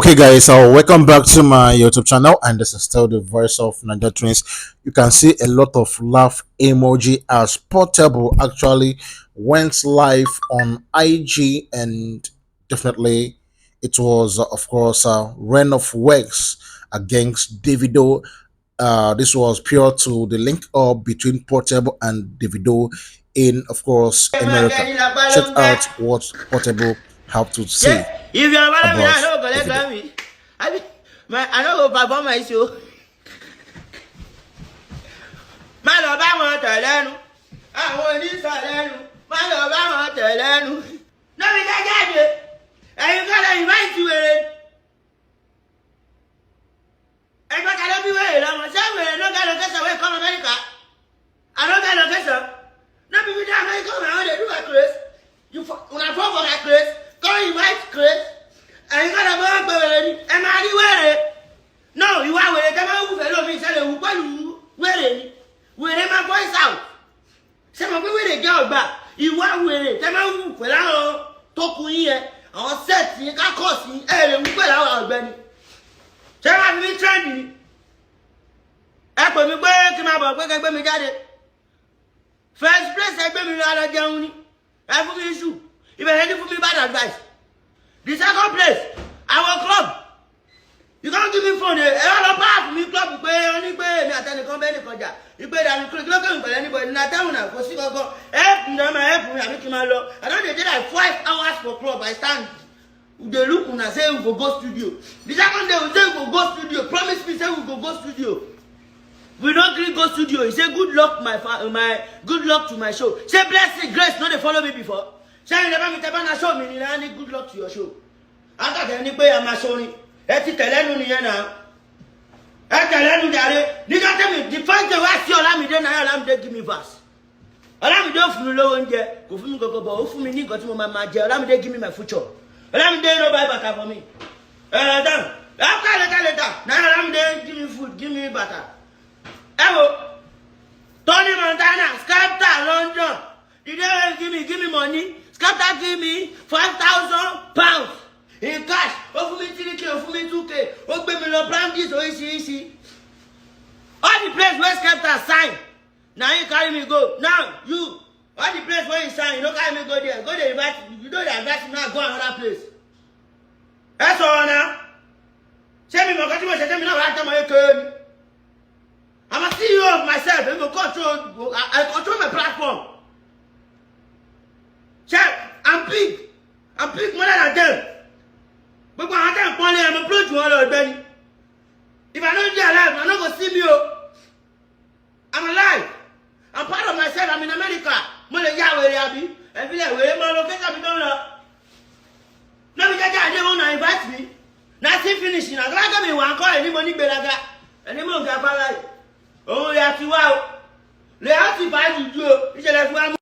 Okay, guys, so welcome back to my YouTube channel, and this is still the voice of Niger Twins. You can see a lot of laugh emoji as Portable actually went live on IG, and definitely it was, of course, a rain of works against Davido. This was pure to the link up between Portable and Davido in, of course, America. Check out what Portable have to say if you're a man, I about don't go let Davido. me. I don't go perform my show. My love, I want to learn. I want this to learn. My love, I want to learn. No, we can't get it. And you gotta invite you in. And what can I be wearing? I'm a somewhere, no kind of guess away from America. I don't kind of guess up. No, people down there come around, they do a Chris. When I fall for that Chris, go invite Chris. And you gotta go up already. And I wear it. No, you are wearing it. Come on, fellow, me, tell you, wearing it. Wearing my voice out. Some of you wear a girl back. You are wearing it. Come on, fellow, talk with you. I'll set you, I cost you, and we put out Benny. Tell me, trendy. I put me back to my book, I put me got it. First place, I put me out of Germany. I put me issue. If I had to put me bad advice. The second place, our club. You can't give me phone. All about me club. You pay only pay me attend the company. You pay that you looking for anybody. Not town now. Cause you go help me. I make my law. I don't need like 5 hours for club. I stand. They look when I say we go studio. The second day we say we go studio. Promise me say we go studio. We don't really go studio. He say good luck my good luck to my show. Say blessing grace. No, they follow me before. Say you never meet a show me. Any good luck to your show. After the anybody am showing. Eti telenu niye na. Telenu jare. Nigga tell me the first day I see Olamide na Olamide give me verse. Olamide fún mi lówó oúnjẹ. Kò fún mi koko bo. Ó fún mi ní nǹkan tí mo máa jẹ. Olamide give me my future. Olamide no buy butter for me. Then after later. Now Olamide give me food, give me butter. Ewo. Tony Montana, Skepta, London. Did they give me money? Skepta give me £5,000 in cash. Oh, for me 3K, oh, for me 2K. Oh, baby, no plan this, oh, easy. All the place where Skepta sign. Now you carry me go. Now you, all the place where you sign, you don't carry me go there. Go there, invite. You don't invite me now, go another place. That's all now. Say me, my country, say me now, right time I can. I'm a CEO of myself. I'm control. I control my platform. Check. I'm big. I'm big more than them. But when I tell you, I'm a blood to all of them. If I don't be alive, I'm not going to see me. I'm alive. I'm part of myself. I'm in America. I'm in Yahweh. I feel like we're location. No, they want to invite me. Nothing finishing. I'm going to be one call. Any money better. Any more. Oh, you have to wow. They have to buy you.